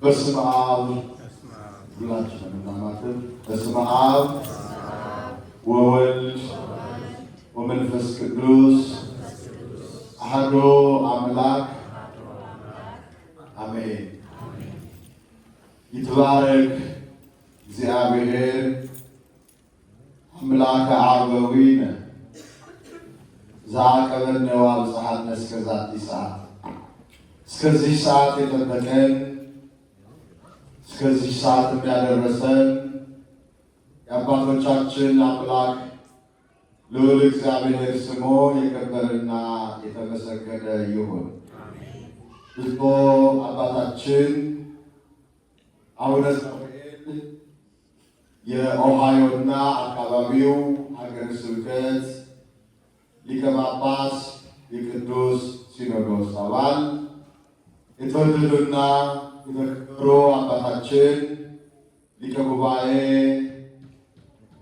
በስመ አብ ሁላችንም እናማትብ። በስመ አብ ወወልድ ወመንፈስ ቅዱስ አሐዱ አምላክ አሜን። ይትባረክ እግዚአብሔር አምላከ አበዊነ ዘአቀበነ ወአብጽሐነ እስከ ዛቲ ሰዓት። እስከዚህ ሰዓት የጠበቀን እስከዚህ ሰዓት የሚያደረሰን የአባቶቻችን አምላክ ልዑል እግዚአብሔር ስሙ የከበረና የተመሰገነ ይሁን። ብፁዕ አባታችን አቡነ ሳሙኤል የኦሃዮና አካባቢው ሀገረ ስብከት ሊቀ ጳጳስ የቅዱስ ሲኖዶስ አባል፣ የተወደዱና የተከበሩ አባታችን ሊቀ ጉባኤ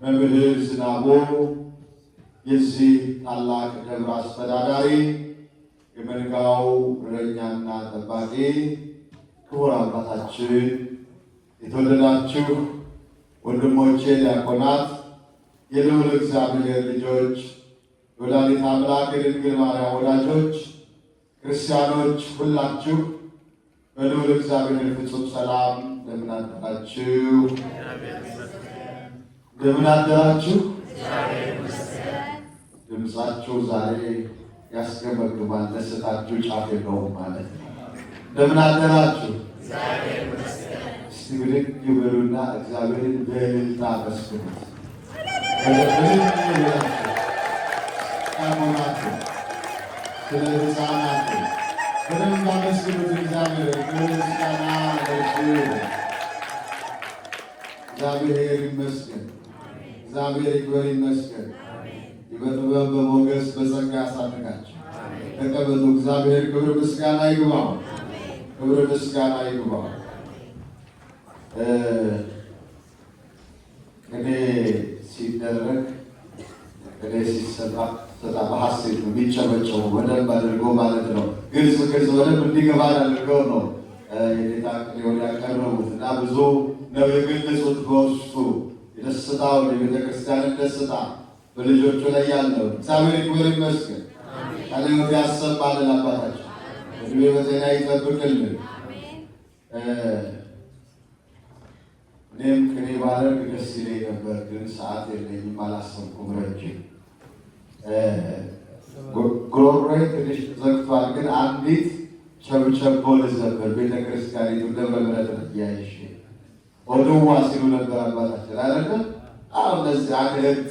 መምህር ዝናቡ፣ የዚህ ታላቅ ደብር አስተዳዳሪ፣ የመንጋው እረኛና ጠባቂ ክቡር አባታችን፣ የተወደዳችሁ ወንድሞቼ ዲያቆናት፣ የልዑል እግዚአብሔር ልጆች፣ የወላዲተ አምላክ የድንግል ማርያም ወዳጆች፣ ክርስቲያኖች ሁላችሁ በልዑል እግዚአብሔር ፍጹም ሰላም እንደምን አደራችሁ? እንደምን አደራችሁ? ድምፃችሁ ዛሬ ያስገመግማል። ደስታችሁ ጫፍ የለውም ማለት ነው። እንደምን አደራችሁ? እስቲ ብድግ ይበሉና እግዚአብሔርን በእልልታ አመስግኑት። ሞናችሁ ስለ ሕፃናት በደንብ አመስግኑት። እግዚአብሔር ምስጋና እግዚአብሔር ይመስገን። እግዚአብሔር ይክበር ይመስገን። በጥበብ በሞገስ በጸጋ ያሳድጋቸው። ተቀበሉ። እግዚአብሔር ክብር ምስጋና ይግባው። ክብር ምስጋና ይግባው። ቅኔ ሲደረግ ቅኔ ሲሰጣ በሐሴት ነው የሚጨበጨቡ በደንብ አድርጎ ማለት ነው። ግልጽ በደንብ እንዲገባ አድርገው ነው የጌታ ቅኔውን ያቀረቡት እና ብዙ ነው የገለጹት። በውስጡ የደስታውን የቤተክርስቲያንን ደስታ በልጆቹ ላይ ያለው እግዚአብሔር ይክበር ይመስገን። ቃለ ሕይወት ያሰማልን። አባታችን እድሜ በጤና ይጠብቅልን። እኔም ቅኔ ባደርግ ደስ ይለኝ ነበር፣ ግን ሰዓት የለኝም፣ አላሰብኩም። ረጅም ጉሮሮዬ ትንሽ ዘግቷል፣ ግን አንዲት ቸብቸቦ ልዘምር። ቤተክርስቲያኒቱ ደብረ ምሕረት እያይሽ ኦድዋ ሲሉ ነበር አባታችን አይደለም? አሁን እነዚህ አገት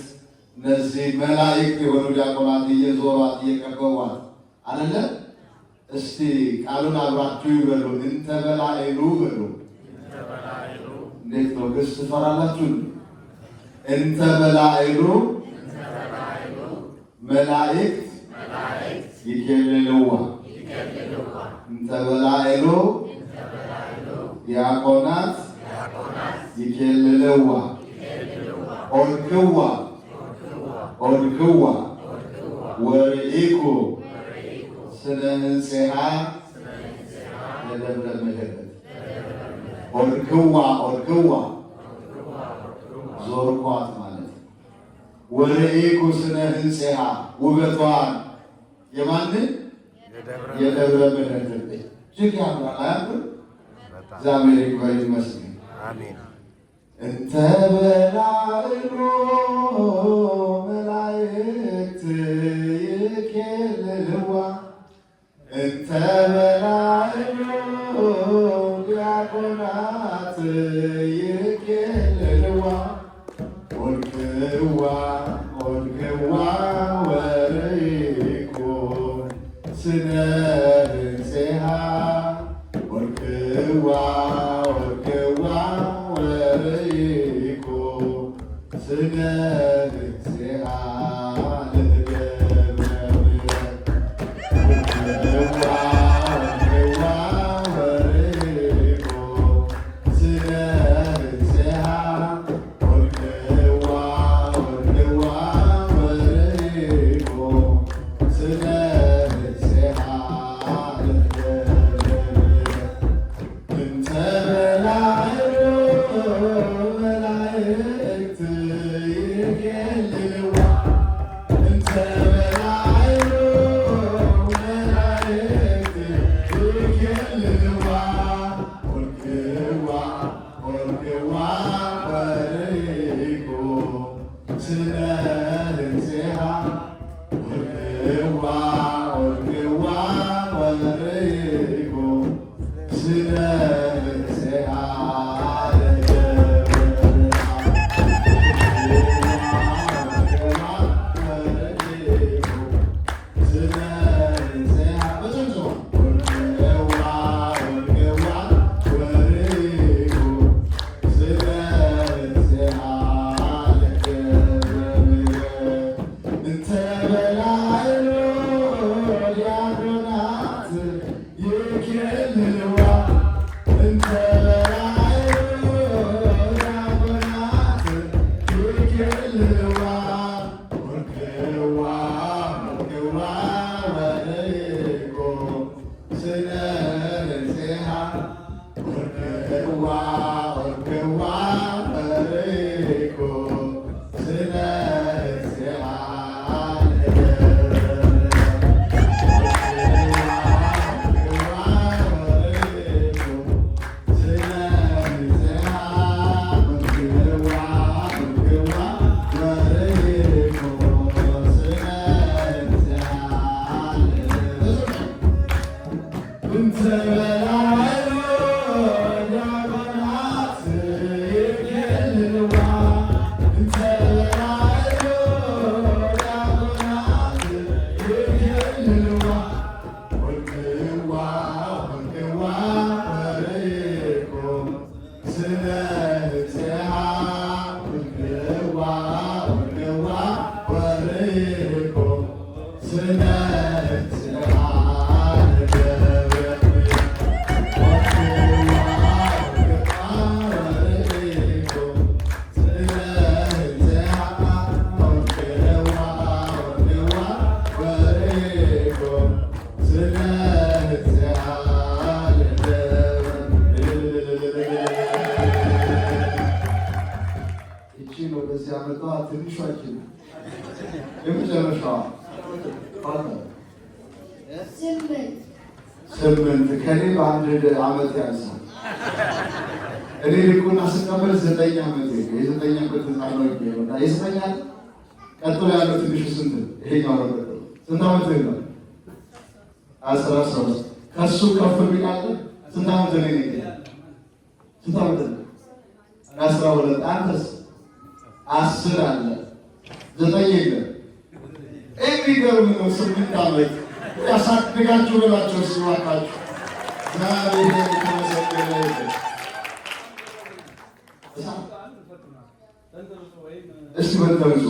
እነዚህ መላእክት የሆኑ ዲያቆናት እየዞሯት እየቀበቧት አይደለም? እስቲ ቃሉን አብራችሁ ይበሉ። እንተ በላዕሉ በሉ። እንዴት ነው ግስ ትፈራላችሁ? እንተ በላዕሉ መላእክት ይኬልልዋ፣ እንተ በላዕሉ ዲያቆናት ይኬልልዋ፣ ኦድክዋ ወርኢኩ ስነ ሕንፄሃ ለደብረ ምሕረት። ኦድክዋ ዞርኳት ማለት ነው። ወርኢኩ ስነ ሕንፄሃ ውበቷን የማንን? የደብረ ምሕረት እጅግ ያምራል። አያምርም? እግዚአብሔር ይክበር ይመስገን። አሜን። እንተ በላዕሉ መላእክት ይኬልልዋ፣ እንተ በላዕሉ ዲያቆናት ይኬልልዋ፣ ኦድክዋ ወርኢኩ ስምንት ከኔ በአንድ ዓመት ያንሳል። እኔ ልኩን አስቀምጥ 9 ዓመት የ9 ዓመት ህፃን ነው ይወጣ ይስመኛል። ቀጥሎ ያለው ትንሹ ስንት ይሄኛው ነው። ስንት ዓመት ነው? 13 ከሱ ከፍ ቢላል ስንት ዓመት ነው? ስንት ዓመት ነው? 12 አንተስ 10 አለ 9 የለም። የሚገርም ነው። 8 ዓመት ያሳድጋችሁ ብላችሁ ሲዋቃችሁ ዛሬ የተመሰገነ ይሁን። እስቲ በተንዙ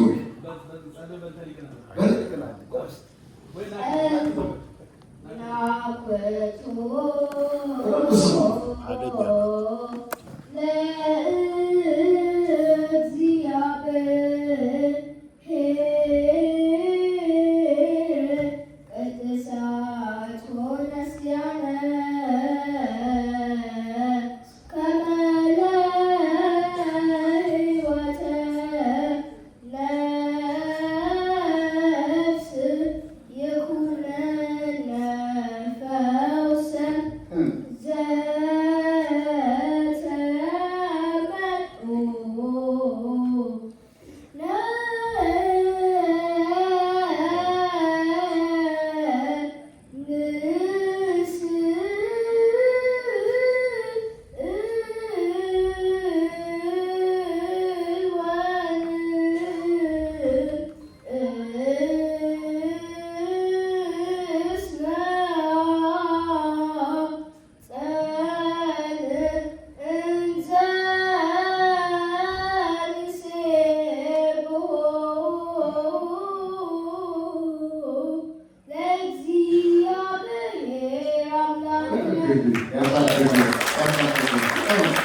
ያሳድግልን ያሳድግልን ያሳድግልን።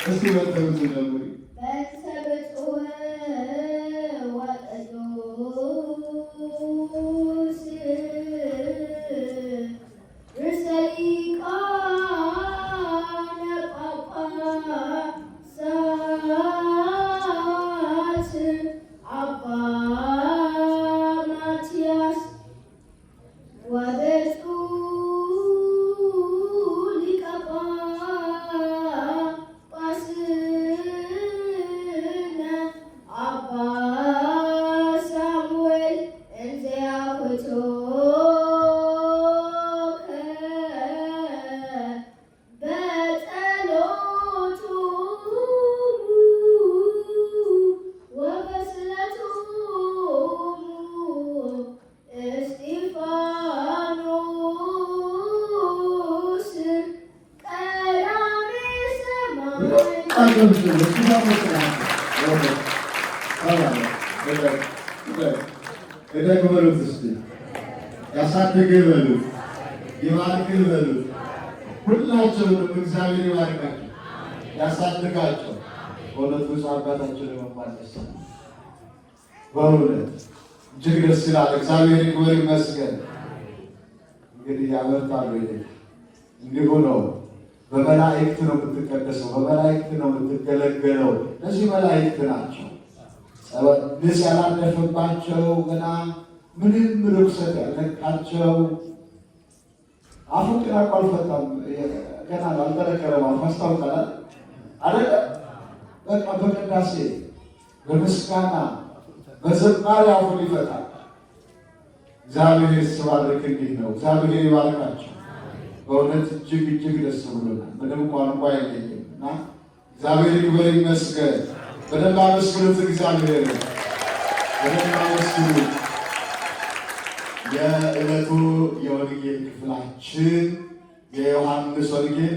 እስቲ በተውት ጀምሪ ያሳድግ በሉት፣ ይባርክ በሉት። ሁላቸውንም እግዚአብሔር ይባርካቸው፣ ያሳድጋቸው። በእውነት ብፁዕ አባታችን ለመባለስ በእውነት እጅግ ደስ ይላል። እግዚአብሔር ይክበር ይመስገን። እንግዲህ ያመርታሉ እንዲሁ ነው። በመላእክት ነው የምትቀደሰው፣ በመላእክት ነው የምትገለገለው። እነዚህ መላእክት ናቸው ንስ ያላለፈባቸው ገና ምንም ርኩሰት ያልነካቸው አፉ ቅራቁ አልፈታም ገና አልተረከረም። ማስታውቃል አይደለ? በቃ በቅዳሴ በምስጋና በዝማሬ አፉን ይፈታል። እግዚአብሔር ሲባርክ እንዲህ ነው። እግዚአብሔር ይባርካቸው። በእውነት እጅግ እጅግ ደስ ብሎናል። ምንም ቋንቋ የለኝም እና እግዚአብሔር ይክበር ይመስገን። በደንብ አመስግኑት። እግዚአብሔር በደንብ አመስግኑት። የዕለቱ የወንጌል ክፍላችን የዮሐንስ ወንጌል